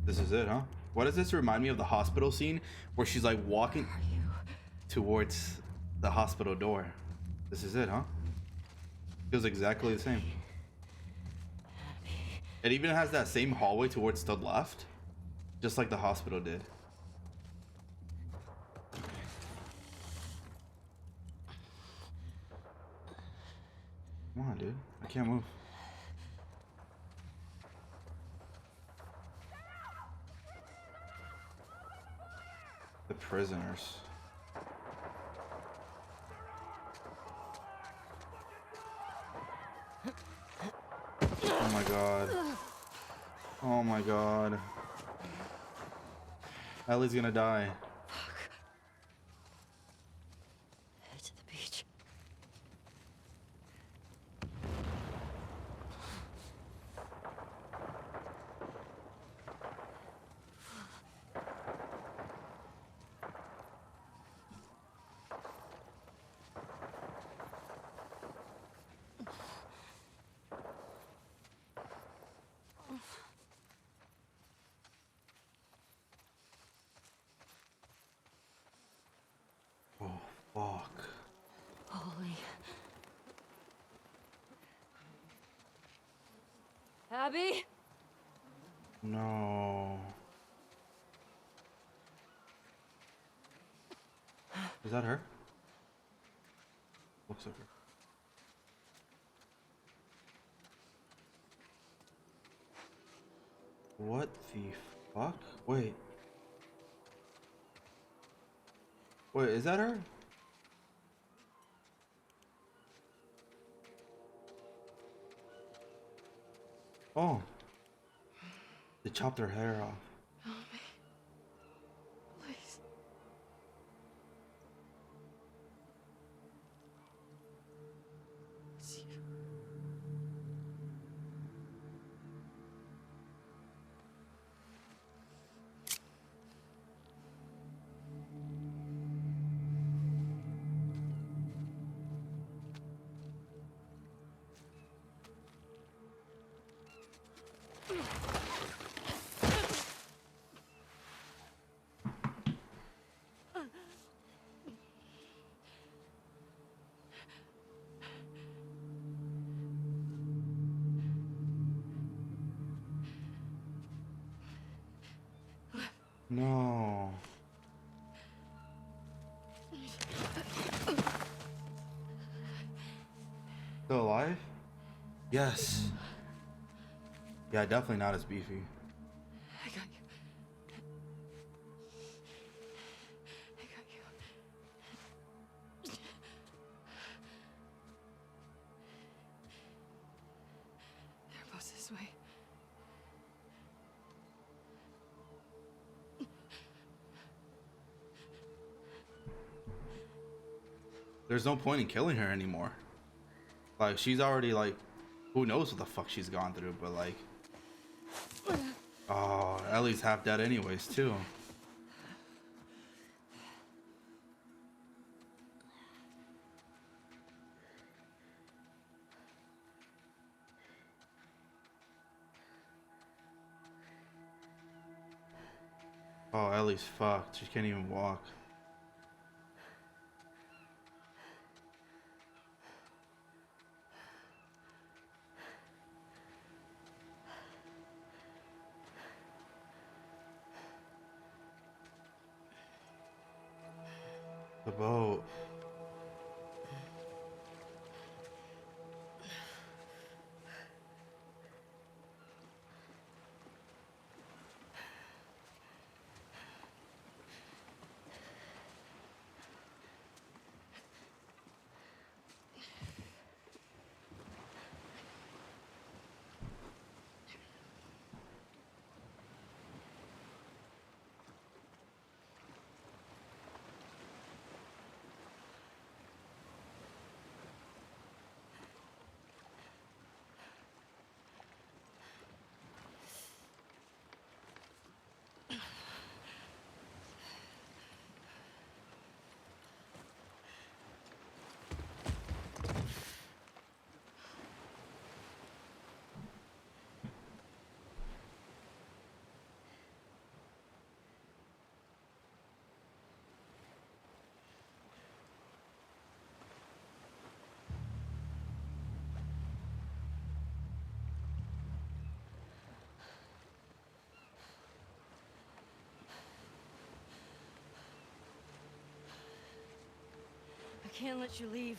This is it, huh? Why does this remind me of the hospital scene where she's like walking towards the hospital door? This is it, huh? Feels exactly the same. It even has that same hallway towards the left, just like the hospital did. Come on, dude. I can't move. The prisoners. Oh my god. Oh my god. Ellie's gonna die. Head to the beach. Oh, fuck. Holy. Abby? No. Is that her? Looks like her. What the fuck? Wait. Wait, is that her? Oh. They chopped her hair off. Help me. Please. It's you. No. Still alive? Yes. Yeah, definitely not as beefy. I got you. I got you. They're both this way. There's no point in killing her anymore. Like, she's already, like, who knows what the fuck she's gone through, but, like, oh, Ellie's half dead anyways, too. Oh, Ellie's fucked. She can't even walk. The boat. can't let you leave.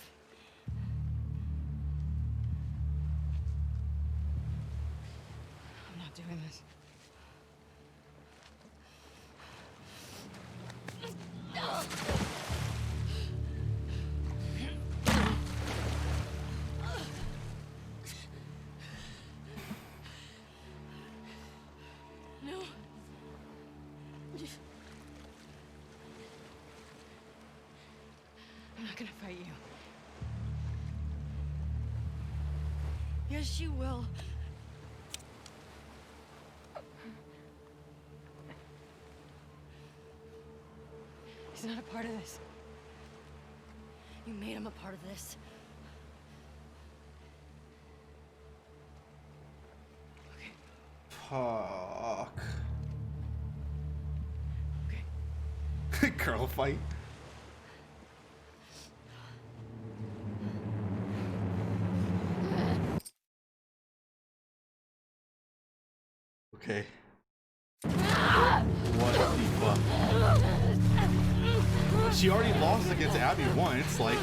I'm not doing this. No. I'm not gonna fight you. Yes, you will. He's not a part of this. You made him a part of this. Okay. Fuck. Okay. Girl fight. Okay. What the fuck? She already lost against Abby once, like.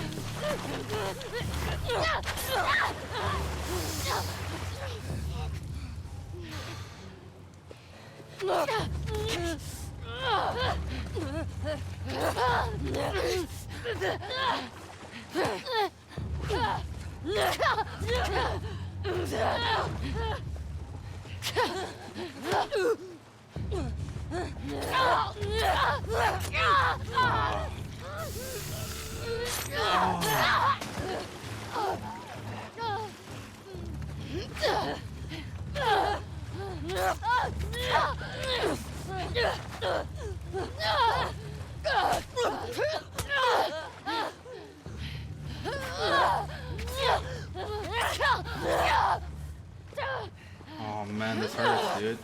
Oh man, this hurts, dude.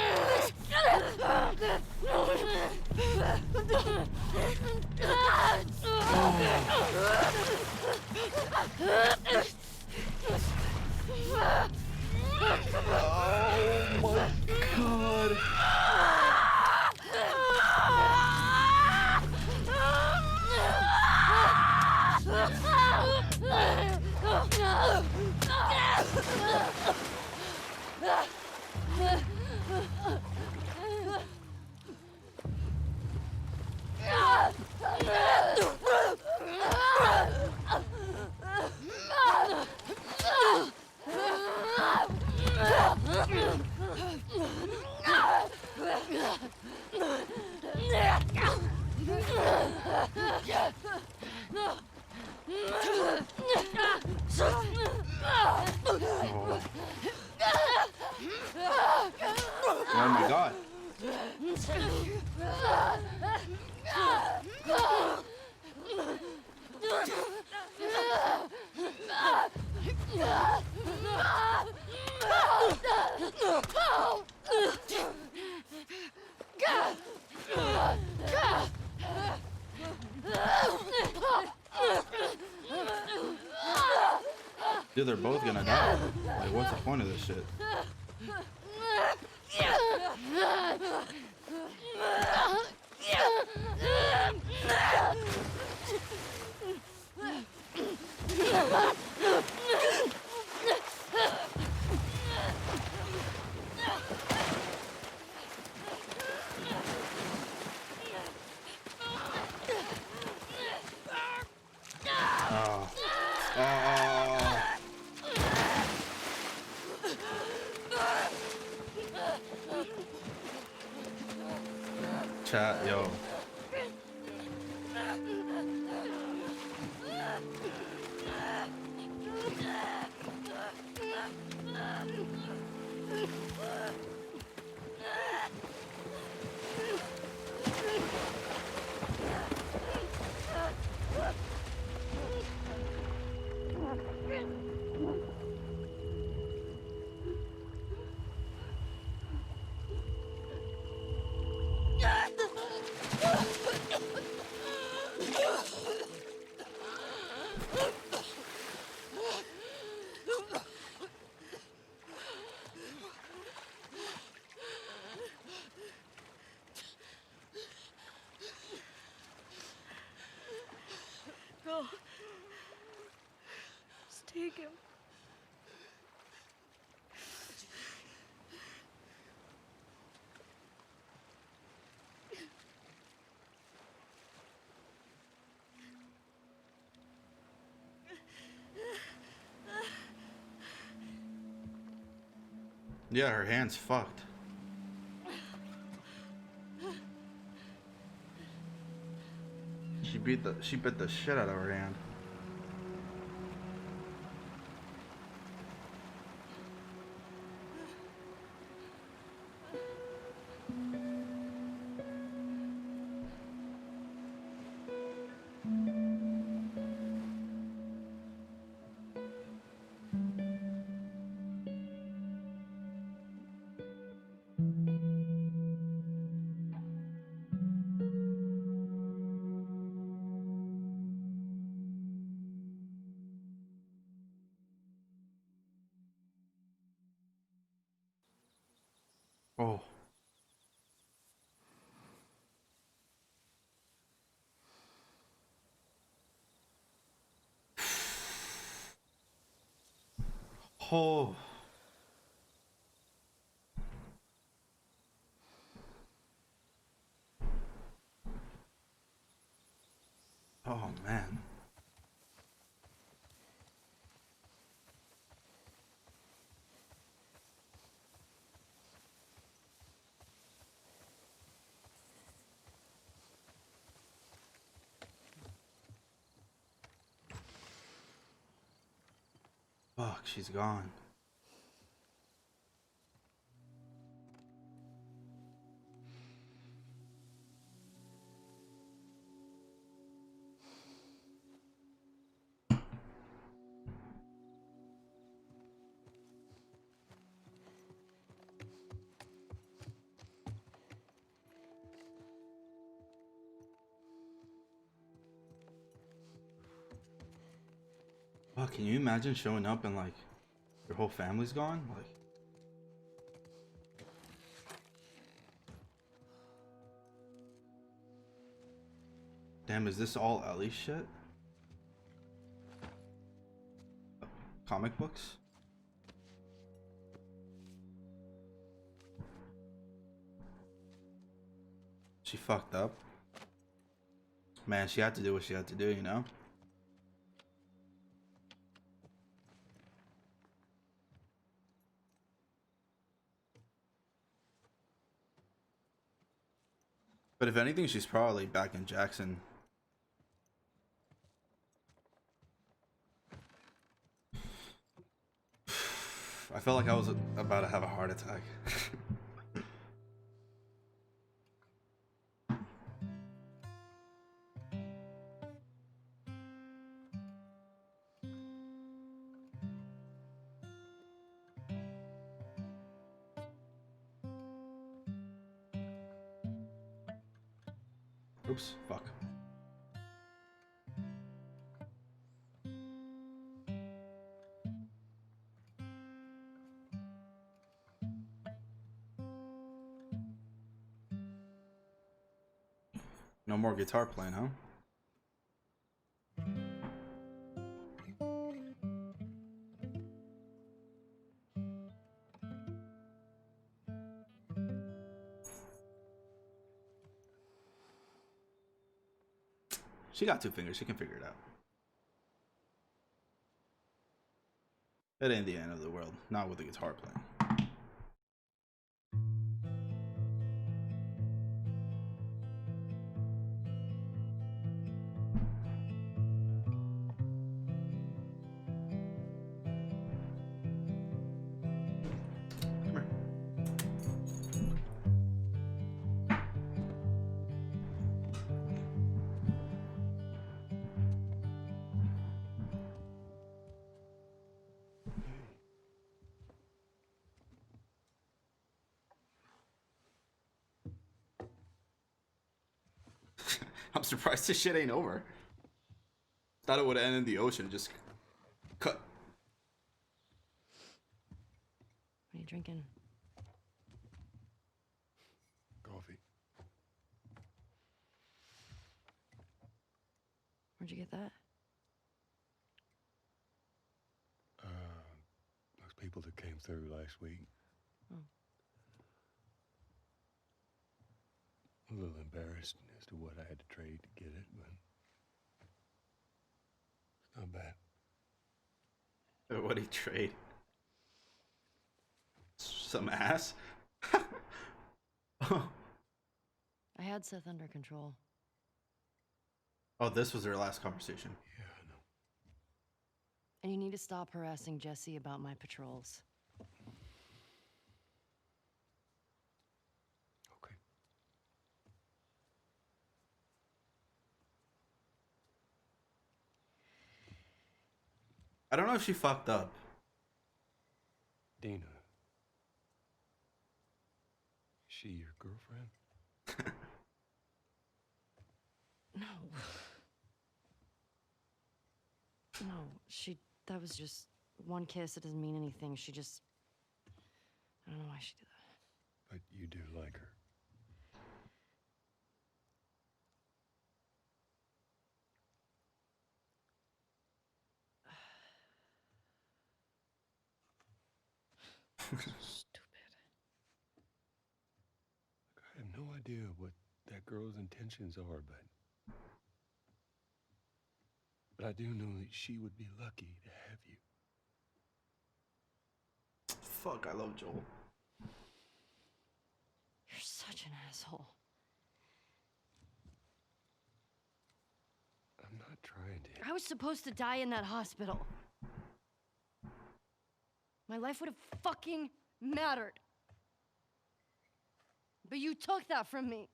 Oh my god. Oh my god. Dude, they're both gonna die. Like, what's the point of this shit? Oh. Oh. Chat, yo. No. Just take him. Yeah, her hand's fucked. She bit the shit out of her hand. Oh. Oh. Oh man. Fuck, she's gone. Fuck, can you imagine showing up and like your whole family's gone? Like, damn, is this all Ellie shit? Comic books? She fucked up. Man, she had to do what she had to do, you know? But if anything, she's probably back in Jackson. I felt like I was about to have a heart attack. Oops, fuck. No more guitar playing, huh? She got two fingers. She can figure it out. It ain't the end of the world. Not with the guitar playing. Come here. I'm surprised this shit ain't over. Thought it would end in the ocean. Just cut. What are you drinking? Coffee. Where'd you get that? people that came through last week. Oh. A little embarrassed as to what I had to trade to get it, but it's not bad. What did he trade? Some ass? I had Seth under control. Oh, this was their last conversation. Yeah, I know. And you need to stop harassing Jesse about my patrols. Okay. I don't know if she fucked up. Dina. Is she your girlfriend? No. No, that was just one kiss. It doesn't mean anything. I don't know why she did that. But you do like her. Stupid. I have no idea what that girl's intentions are, but I do know that she would be lucky to have you. Fuck, I love Joel. You're such an asshole. I'm not trying to. I was supposed to die in that hospital. My life would have fucking mattered. But you took that from me.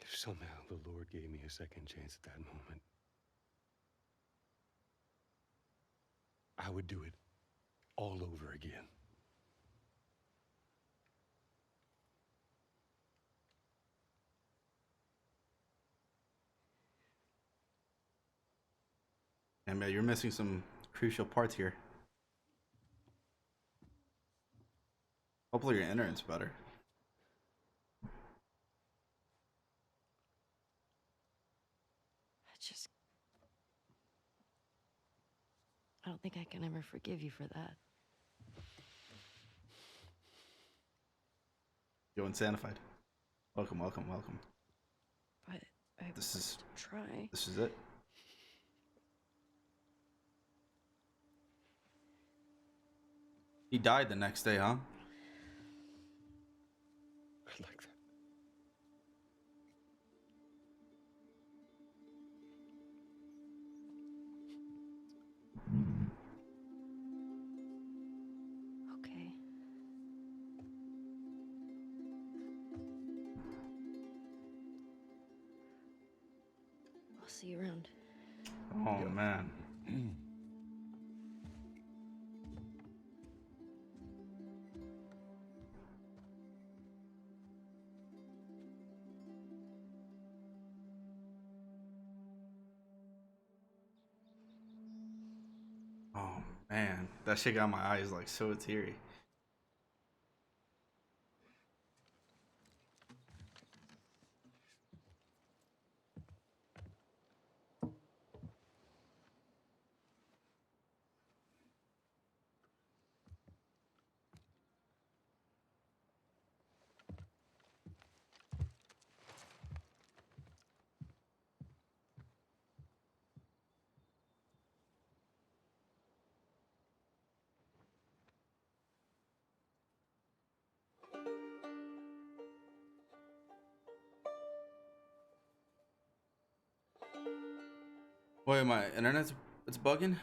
If somehow the Lord gave me a second chance at that moment, I would do it all over again. And man, you're missing some crucial parts here. Hopefully your internet's better. I don't think I can ever forgive you for that. Yo, Insanified. Welcome, welcome, welcome. But I This is try. This is it. He died the next day, huh? I like that. Okay. I'll see you around. Oh man. Oh man, that shit got my eyes like so teary. Wait, my internet's it's bugging?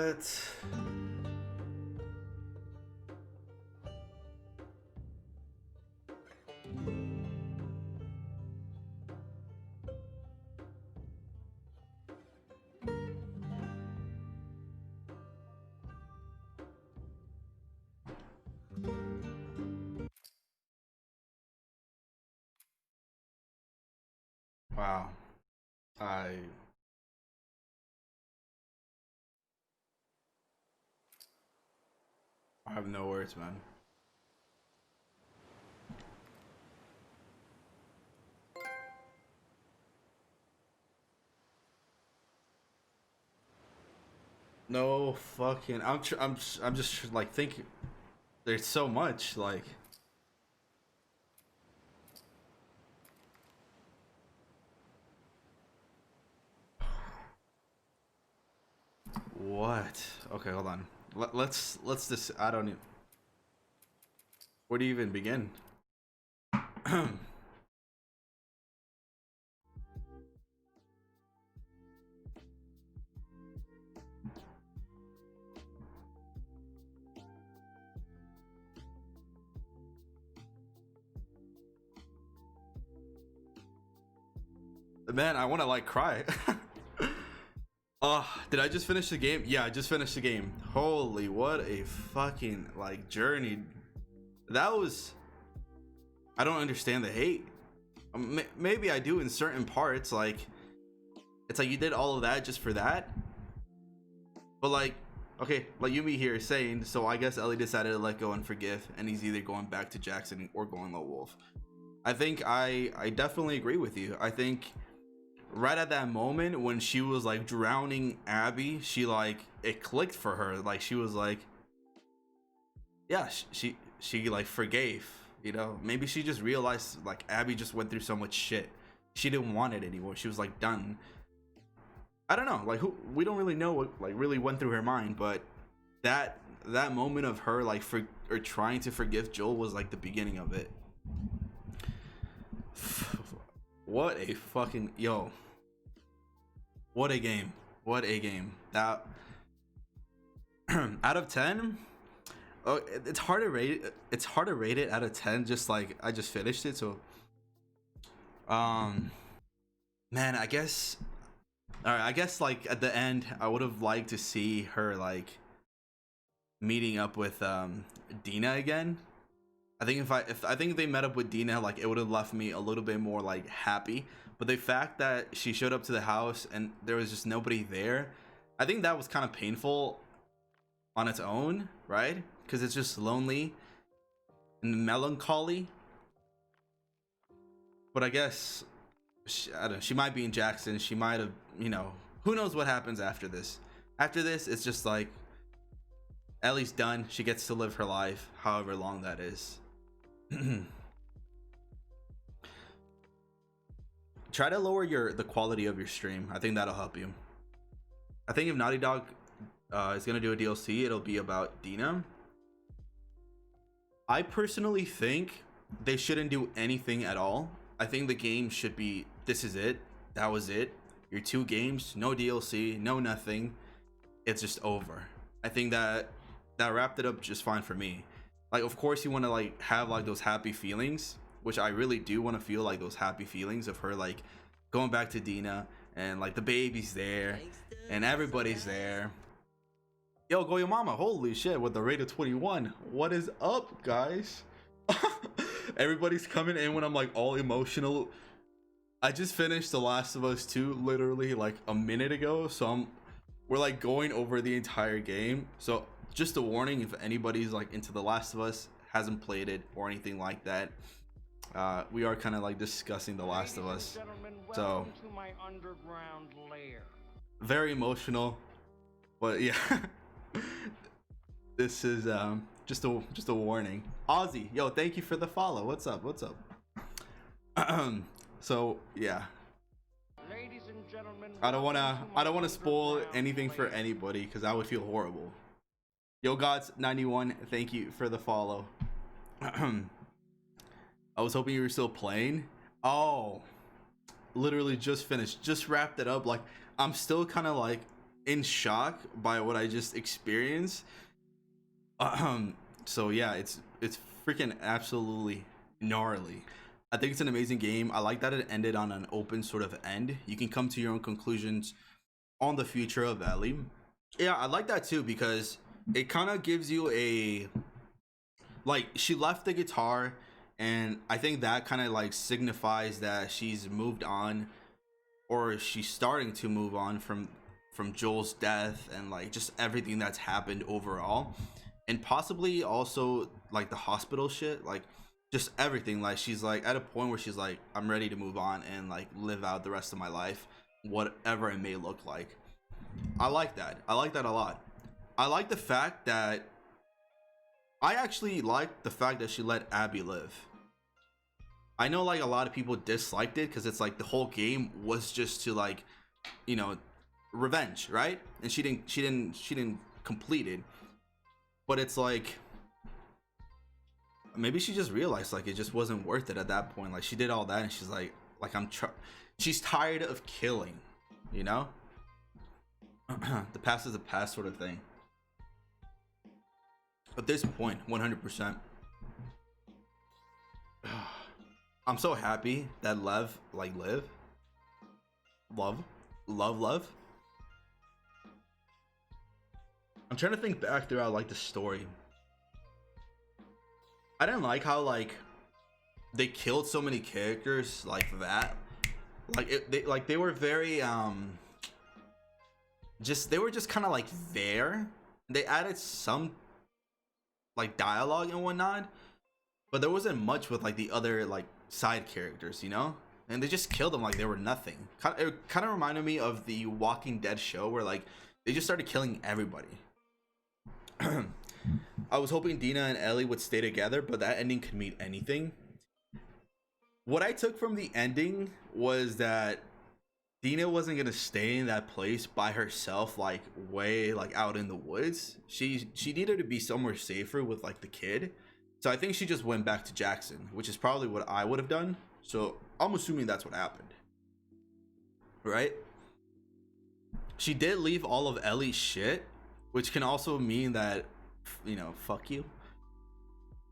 What? Wow. I have no words, man. No fucking. I'm just like thinking. There's so much like. What? Okay, hold on. Let's just. I don't even. Where do you even begin? Man, I want to like cry. Did I just finish the game? Yeah, I just finished the game. Holy, what a fucking like journey. That was. I don't understand the hate. Maybe I do in certain parts. Like, it's like you did all of that just for that. But like, okay, like Yumi here is saying, so I guess Ellie decided to let go and forgive, and he's either going back to Jackson or going Lone Wolf. I think I definitely agree with you. I think right at that moment when she was like drowning Abby, she like it clicked for her. Like she was like, yeah, she like forgave. You know, maybe she just realized like Abby just went through so much shit. She didn't want it anymore. She was like done. I don't know, like we don't really know what like really went through her mind, but that moment of her like trying to forgive Joel was like the beginning of it. What a fucking what a game. What a game. That out of 10, oh, it's hard to rate it. It's hard to rate it out of 10 just like I just finished it, so man, I guess all right, I guess like at the end I would have liked to see her like meeting up with Dina again. I think if I think they met up with Dina, like it would have left me a little bit more like happy. But the fact that she showed up to the house and there was just nobody there, I think that was kind of painful on its own, right? Because it's just lonely and melancholy. But I guess I don't know, she might be in Jackson. She might have, you know, who knows what happens after this. After this, it's just like Ellie's done. She gets to live her life, however long that is. Try to lower the quality of your stream. I think that'll help you. I think if Naughty Dog is gonna do a DLC, it'll be about Dina. I personally think they shouldn't do anything at all. I think the game should be, this is it, that was it, your 2 games, no DLC, no nothing, it's just over. I think that wrapped it up just fine for me. Like, of course you want to like have like those happy feelings, which I really do want to feel, like those happy feelings of her like going back to Dina and like the baby's there and everybody's there. Yo, Go Your Mama, holy shit, with the rate of 21. What is up, guys? Everybody's coming in when I'm like all emotional. I just finished The Last of Us 2 literally like a minute ago, so we're like going over the entire game. So just a warning, if anybody's like into The Last of Us, hasn't played it or anything like that, we are kind of like discussing The Last of Us. So to my underground lair. Very emotional, but yeah. This is just a warning. Ozzy, yo, thank you for the follow. What's up? So yeah, Ladies and gentlemen, I don't wanna spoil anything for anybody because I would feel horrible. Yo, Gods 91, thank you for the follow. I was hoping you were still playing. Oh, literally just finished, just wrapped it up. Like I'm still kind of like in shock by what I just experienced. So yeah, it's freaking absolutely gnarly. I think it's an amazing game. I like that it ended on an open sort of end. You can come to your own conclusions on the future of Ellie. Yeah, I like that too because it kind of gives you a, like, she left the guitar, and I think that kind of like signifies that she's moved on, or she's starting to move on from Joel's death and like just everything that's happened overall, and possibly also like the hospital shit, like just everything. Like she's like at a point where she's like, I'm ready to move on and like live out the rest of my life, whatever it may look like. I like that. I like that a lot. I like the fact that I actually like the fact that she let Abby live. I know like a lot of people disliked it because it's like the whole game was just to like, you know, revenge, right? And she didn't complete it. But it's like maybe she just realized like it just wasn't worth it at that point. Like she did all that and she's like she's tired of killing, you know? The past is the past sort of thing. At this point, 100%. I'm so happy that love. I'm trying to think back throughout like the story. I didn't like how like they killed so many characters like that. Like they were very they were just kind of like there. They added some like dialogue and whatnot, but there wasn't much with like the other like side characters, you know? And they just killed them like they were nothing. It kind of reminded me of the Walking Dead show where like they just started killing everybody. I was hoping Dina and Ellie would stay together, but that ending could mean anything. What I took from the ending was that Dina wasn't gonna stay in that place by herself, like way like out in the woods. She needed to be somewhere safer with like the kid. So I think she just went back to Jackson, which is probably what I would have done. So I'm assuming that's what happened, right? She did leave all of Ellie's shit, which can also mean that, you know, fuck you.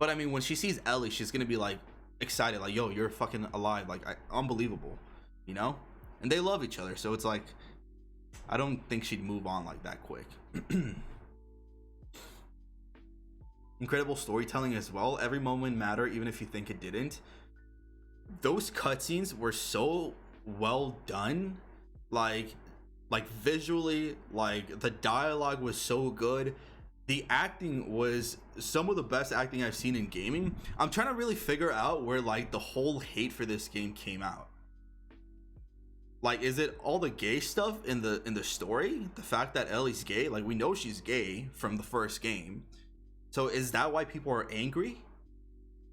But I mean, when she sees Ellie, she's gonna be like excited, like, yo, you're fucking alive, like unbelievable, you know? And they love each other, so it's like I don't think she'd move on like that quick. Incredible storytelling as well. Every moment mattered, even if you think it didn't. Those cutscenes were so well done, like visually, like the dialogue was so good. The acting was some of the best acting I've seen in gaming. I'm trying to really figure out where like the whole hate for this game came out. Like, is it all the gay stuff in the story? The fact that Ellie's gay, like we know she's gay from the first game. So is that why people are angry?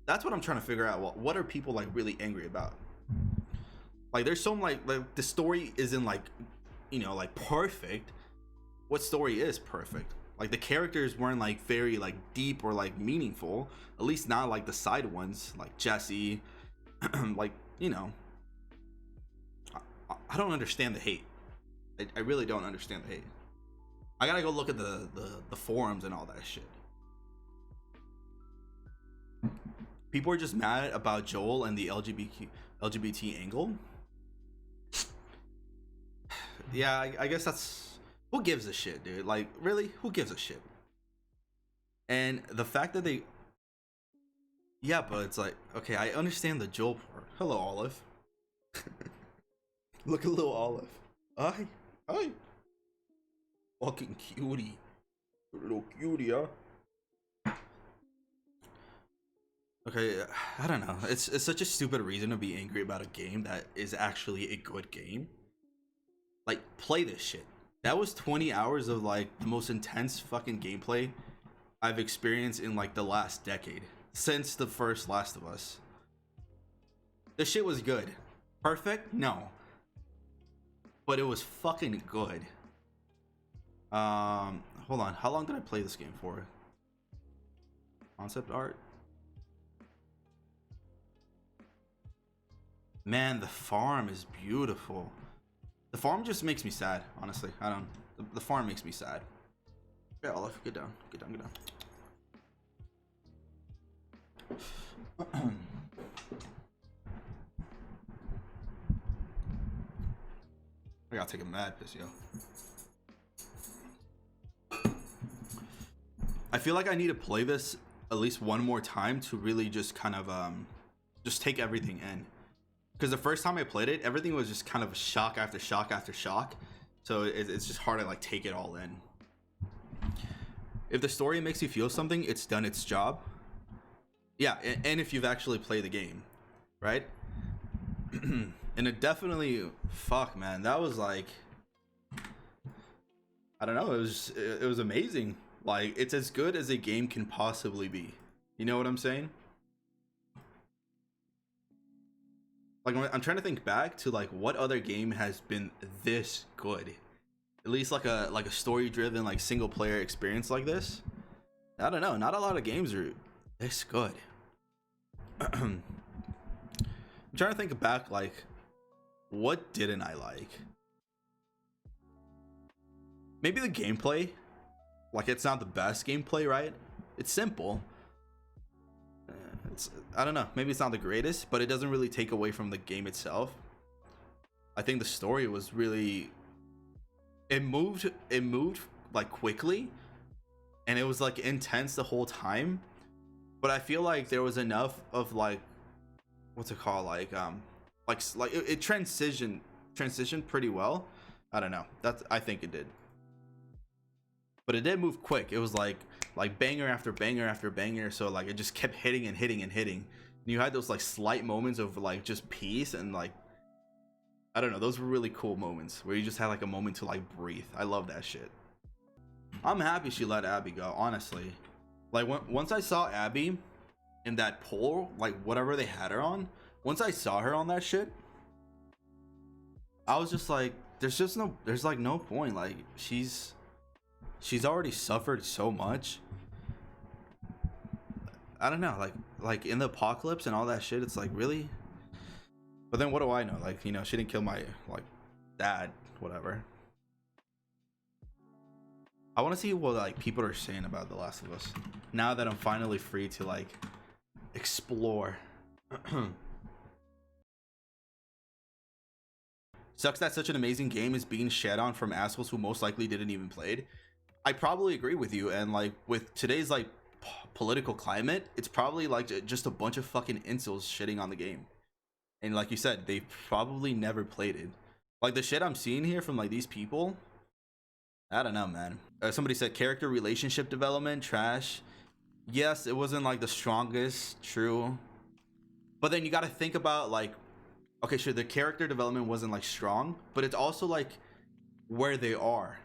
That's what I'm trying to figure out. Well, what are people like really angry about? Like there's some like the story isn't like, you know, like perfect. What story is perfect? Like the characters weren't like very like deep or like meaningful, at least not like the side ones like Jesse. Like, you know, I don't understand the hate. I really don't understand the hate. I gotta go look at the forums and all that shit. People are just mad about Joel and the LGBT angle. Yeah, I guess that's, who gives a shit, dude? Like, really, who gives a shit? And the fact that they, yeah, but it's like, okay, I understand the Joel part. Hello, Olive. Look at little Olive. Hi. Fucking cutie. Little cutie, huh? Okay, I don't know. It's such a stupid reason to be angry about a game that is actually a good game. Like, play this shit. That was 20 hours of like the most intense fucking gameplay I've experienced in like the last decade, since the first Last of Us. This shit was good. Perfect? No. But it was fucking good. Hold on. How long did I play this game for? Concept art? Man, the farm is beautiful. The farm just makes me sad, honestly. I don't. The farm makes me sad. Yeah, Olaf, get down. Get down. Get down. I gotta take a mad piss, yo. I feel like I need to play this at least one more time to really just kind of just take everything in. Because the first time I played it, everything was just kind of shock after shock after shock. So it's just hard to like take it all in. If the story makes you feel something, it's done its job. Yeah, and if you've actually played the game, right? And it definitely, fuck, man, that was like, I don't know, it was amazing. Like, it's as good as a game can possibly be. You know what I'm saying? Like, I'm trying to think back to like what other game has been this good. At least like a story-driven like single-player experience like this. I don't know. Not a lot of games are this good. I'm trying to think back, like, what didn't I like? Maybe the gameplay. Like, it's not the best gameplay, right? It's simple. I don't know. Maybe it's not the greatest, but it doesn't really take away from the game itself. I think the story was really. It moved like quickly, and it was like intense the whole time. But I feel like there was enough of like, what's it called? Like it transitioned pretty well. I don't know. I think it did. But it did move quick. It was like banger after banger after banger. So like it just kept hitting and hitting and hitting. And you had those like slight moments of like just peace and like, I don't know. Those were really cool moments where you just had like a moment to like breathe. I love that shit. I'm happy she let Abby go, honestly. Like once I saw Abby in that poll, like whatever they had her on, once I saw her on that shit, I was just like, there's like no point. Like she's already suffered so much. I don't know, like in the apocalypse and all that shit, it's like, really? But then what do I know? Like, you know, she didn't kill my like dad, whatever. I want to see what like people are saying about The Last of Us now that I'm finally free to like explore. Sucks that such an amazing game is being shat on from assholes who most likely didn't even play it. I probably agree with you, and like with today's like political climate, it's probably like just a bunch of fucking incels shitting on the game. And like you said, they probably never played it. Like the shit I'm seeing here from like these people, I don't know, man. Somebody said character relationship development trash. Yes, it wasn't like the strongest, true. But then you got to think about like, okay, sure, the character development wasn't like strong, but it's also like where they are.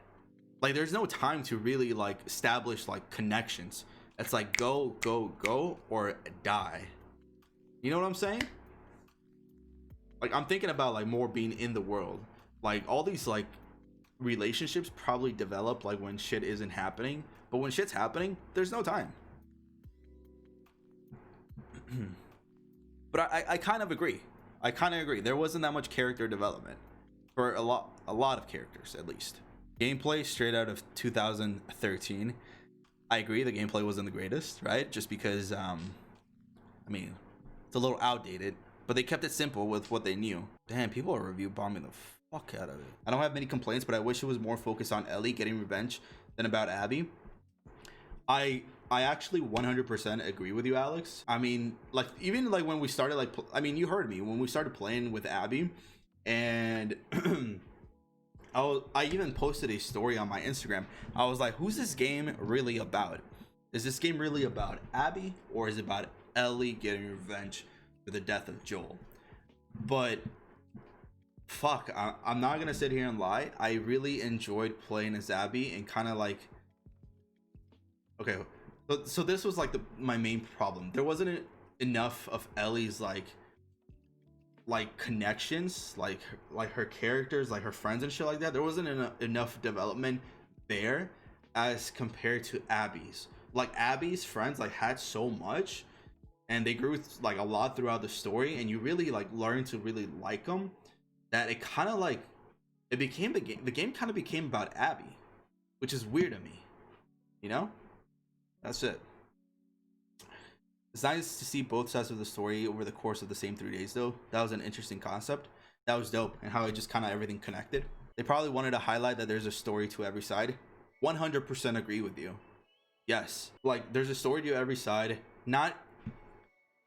Like there's no time to really like establish like connections. It's like go or die. You know what I'm saying? Like I'm thinking about like more being in the world. Like all these like relationships probably develop like when shit isn't happening, but when shit's happening, there's no time. But I kind of agree. There wasn't that much character development for a lot of characters, at least. Gameplay straight out of 2013. I agree, the gameplay wasn't the greatest, right? Just because I mean, it's a little outdated, but they kept it simple with what they knew. Damn, people are review bombing the fuck out of it. I don't have many complaints, but I wish it was more focused on Ellie getting revenge than about Abby. I actually 100% agree with you, Alex. I mean, like even like when we started like I mean, you heard me when we started playing with Abby, and I even posted a story on my Instagram. I was like, who's this game really about? Is this game really about Abby, or is it about Ellie getting revenge for the death of Joel? But fuck, I'm not gonna sit here and lie. I really enjoyed playing as Abby and kind of like, okay, so this was like my main problem. There wasn't enough of Ellie's like connections, like her characters, like her friends and shit like that. There wasn't enough development there as compared to Abby's. Like Abby's friends like had so much, and they grew like a lot throughout the story, and you really like learn to really like them, that it kind of like it became the game kind of became about Abby, which is weird to me. You know? That's it. It's nice to see both sides of the story over the course of the same 3 days, though. That was an interesting concept. That was dope, and how it just kind of everything connected. They probably wanted to highlight that there's a story to every side. 100% agree with you. Yes, like there's a story to every side. Not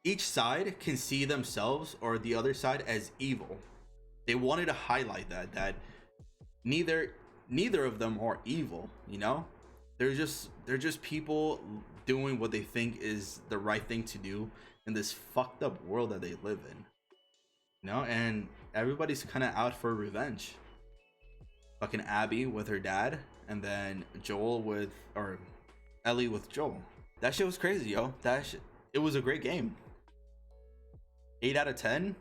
each side can see themselves or the other side as evil. They wanted to highlight that neither of them are evil, you know? They're just people doing what they think is the right thing to do in this fucked up world that they live in. You know, and everybody's kind of out for revenge. Fucking Abby with her dad, and then Ellie with Joel. That shit was crazy, yo. It was a great game. 8 out of 10.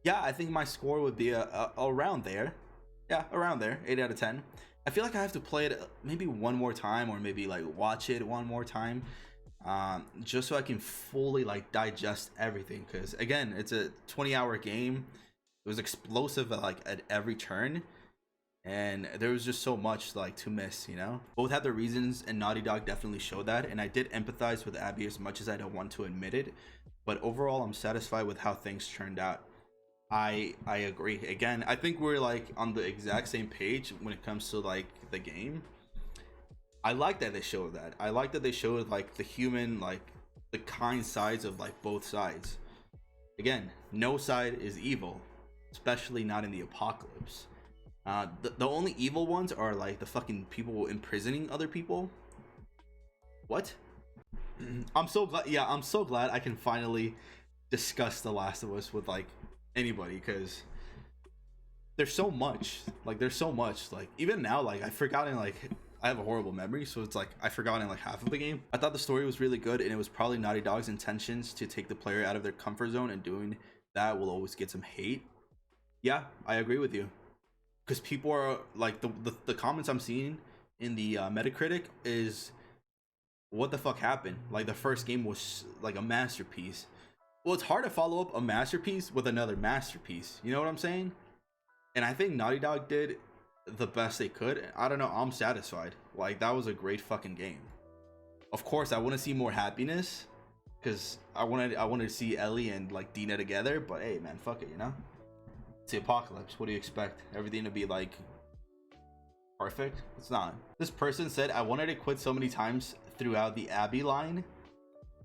Yeah, I think my score would be around there. Yeah, around there. 8 out of 10. I feel like I have to play it maybe one more time, or maybe like watch it one more time, just so I can fully like digest everything. Because again, it's a 20-hour game. It was explosive at every turn, and there was just so much like to miss, you know? Both had their reasons, and Naughty Dog definitely showed that, and I did empathize with Abby as much as I don't want to admit it, but overall I'm satisfied with how things turned out. I agree. Again, I think we're like on the exact same page when it comes to like the game. I like that they showed that. I like that they showed like the human, like the kind sides of like both sides. Again, no side is evil, especially not in the apocalypse. The only evil ones are like the fucking people imprisoning other people. What? I'm so glad I can finally discuss The Last of Us with like anybody, because there's so much like even now, like I've forgotten, like I have a horrible memory, so it's like I've forgotten like half of the game. I thought the story was really good, and it was probably Naughty Dog's intentions to take the player out of their comfort zone, and doing that will always get some hate. Yeah, I agree with you, because people are like the comments I'm seeing in the Metacritic is, what the fuck happened? Like the first game was like a masterpiece. Well, it's hard to follow up a masterpiece with another masterpiece. You know what I'm saying? And I think Naughty Dog did the best they could. I don't know. I'm satisfied. Like, that was a great fucking game. Of course, I want to see more happiness, because I wanted to see Ellie and like Dina together. But hey, man, fuck it, you know? It's the apocalypse. What do you expect? Everything to be like perfect? It's not. This person said, I wanted to quit so many times throughout the Abby line.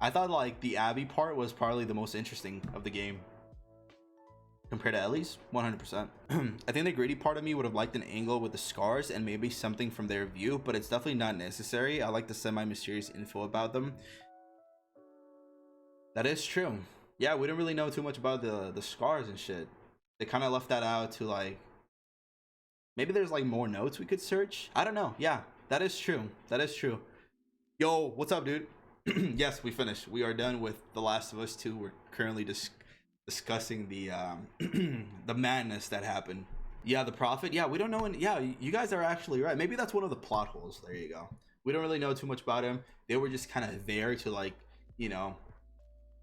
I thought like the Abby part was probably the most interesting of the game compared to Ellie's. 100%. I think the greedy part of me would have liked an angle with the scars and maybe something from their view, but it's definitely not necessary. I like the semi-mysterious info about them. That is true. Yeah, we didn't really know too much about the scars and shit. They kind of left that out to like, maybe there's like more notes we could search. I don't know. Yeah, that is true. That is true. Yo, what's up, dude? Yes, we finished. We are done with The Last of Us 2. We're currently discussing the the madness that happened. Yeah, the Prophet. Yeah, we don't know. Yeah, you guys are actually right. Maybe that's one of the plot holes. There you go. We don't really know too much about him. They were just kind of there to like, you know,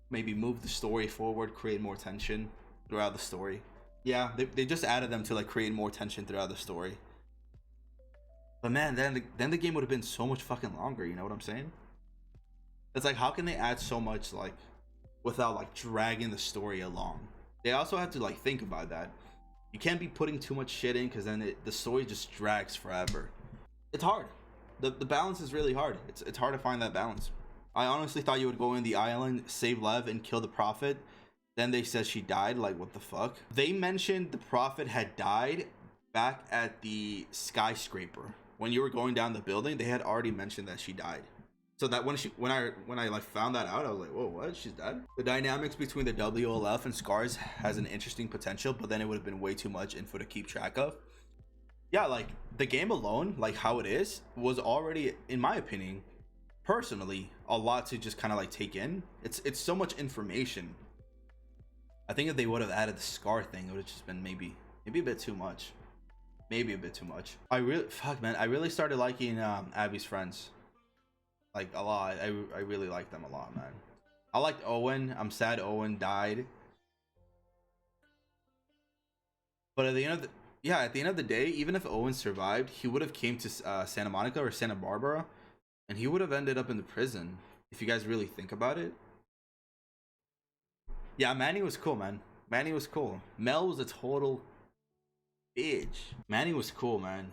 maybe move the story forward, create more tension throughout the story. Yeah, they just added them to like create more tension throughout the story. But man, then the game would have been so much fucking longer. You know what I'm saying? It's like, how can they add so much like without like dragging the story along? They also have to like think about that. You can't be putting too much shit in, because then the story just drags forever. It's hard. The balance is really hard. It's hard to find that balance. I honestly thought you would go in the island, save Lev, and kill the Prophet. Then they said she died. Like, what the fuck? They mentioned the Prophet had died back at the skyscraper. When you were going down the building, they had already mentioned that she died. So that when I like found that out, I was like, whoa, what? She's dead? The dynamics between the WLF and Scars has an interesting potential, but then it would have been way too much info to keep track of. Yeah, like the game alone, like how it is, was already, in my opinion, personally, a lot to just kind of like take in. It's so much information. I think if they would have added the Scar thing, it would have just been maybe a bit too much. Maybe a bit too much. I really started liking Abby's friends. Like a lot. I really like them a lot, man. I liked Owen. I'm sad Owen died. But at the end yeah, at the end of the day, even if Owen survived, he would have came to Santa Monica or Santa Barbara, and he would have ended up in the prison. If you guys really think about it. Yeah, Manny was cool, man. Manny was cool. Mel was a total bitch. Manny was cool, man.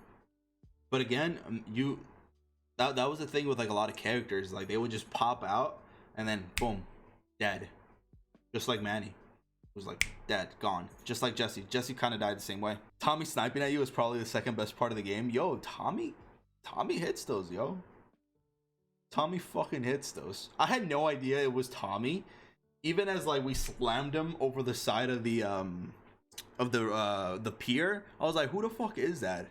But again, that was the thing with like a lot of characters. Like they would just pop out and then boom, dead. Just like Manny. Was like dead, gone. Just like Jesse. Jesse kind of died the same way. Tommy sniping at you is probably the second best part of the game. Yo, Tommy hits those, yo. Tommy fucking hits those. I had no idea it was Tommy. Even as like we slammed him over the side of the pier, I was like, who the fuck is that?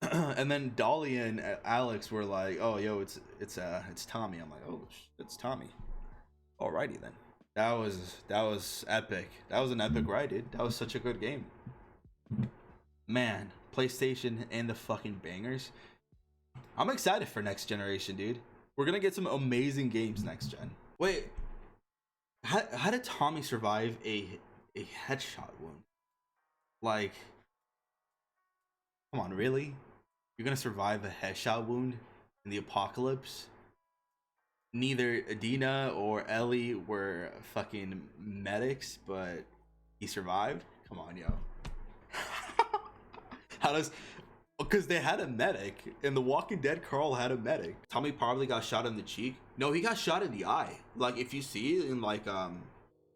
And then Dolly and Alex were like, oh yo, it's Tommy. I'm like, oh, it's Tommy. Alrighty then. That was epic. That was an epic ride, dude. That was such a good game. Man, PlayStation and the fucking bangers. I'm excited for next generation, dude. We're gonna get some amazing games next gen. Wait, how did Tommy survive a headshot wound? Like, come on, really? You're gonna survive a headshot wound in the apocalypse? Neither Adina or Ellie were fucking medics, but he survived? Come on, yo. How does... Because they had a medic. In The Walking Dead, Carl had a medic. Tommy probably got shot in the cheek. No, he got shot in the eye. Like, if you see in, like,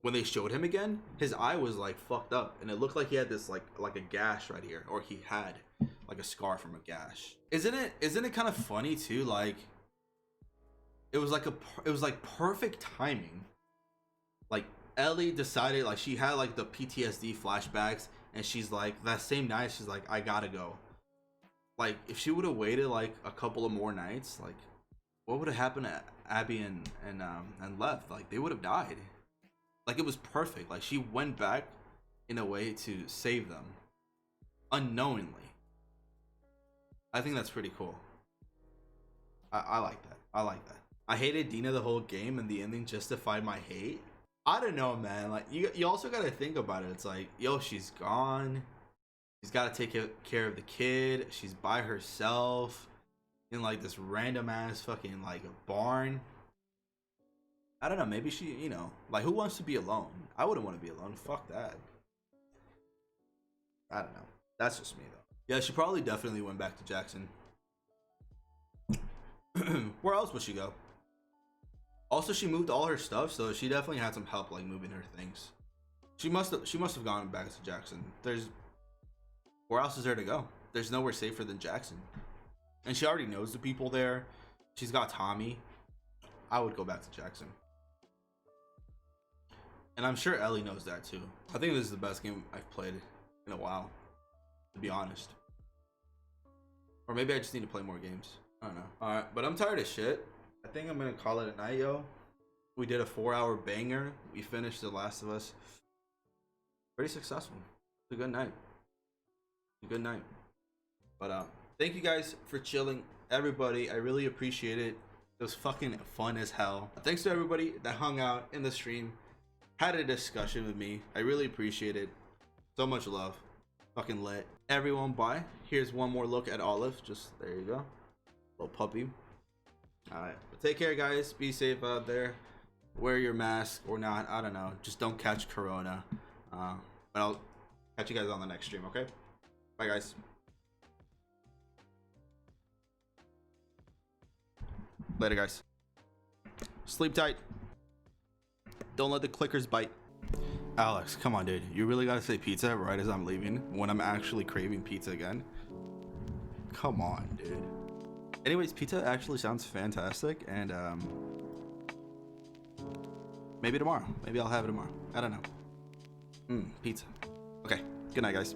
when they showed him again, his eye was, like, fucked up. And it looked like he had this, like a gash right here. Or he had, like, a scar from a gash. Isn't it kind of funny, too? Like... It was like perfect timing. Like Ellie decided, like she had like the PTSD flashbacks, and she's like that same night she's like, I gotta go. Like if she would have waited like a couple of more nights, like what would have happened to Abby and left? Like they would have died. Like it was perfect. Like she went back in a way to save them unknowingly. I think that's pretty cool. I like that. I like that. I hated Dina the whole game, and the ending justified my hate. I don't know, man. Like you also gotta think about it. It's like, yo, she's gone. She's gotta take care of the kid. She's by herself in like this random ass fucking like barn. I don't know. Maybe she, you know, like who wants to be alone? I wouldn't want to be alone. Fuck that. I don't know. That's just me though. Yeah, she probably definitely went back to Jackson. Where else would she go? Also, she moved all her stuff, so she definitely had some help like moving her things. She must have gone back to Jackson. Where else is there to go? There's nowhere safer than Jackson. And she already knows the people there. She's got Tommy. I would go back to Jackson. And I'm sure Ellie knows that too. I think this is the best game I've played in a while, to be honest. Or maybe I just need to play more games. I don't know. Alright, but I'm tired of shit. I think I'm gonna call it a night, yo. We did a 4-hour banger. We finished The Last of Us. Pretty successful. It's a good night. A good night. But thank you guys for chilling. Everybody, I really appreciate it. It was fucking fun as hell. Thanks to everybody that hung out in the stream, had a discussion with me. I really appreciate it. So much love. Fucking lit. Everyone, bye. Here's one more look at Olive. Just there you go. Little puppy. Alright. Take care, guys. Be safe out there. Wear your mask or not. I don't know. Just don't catch corona. But I'll catch you guys on the next stream, okay? Bye, guys. Later, guys. Sleep tight. Don't let the clickers bite. Alex, come on, dude. You really gotta say pizza right as I'm leaving when I'm actually craving pizza again? Come on, dude. Anyways, pizza actually sounds fantastic, and maybe tomorrow. Maybe I'll have it tomorrow. I don't know. Pizza. Okay. Good night, guys.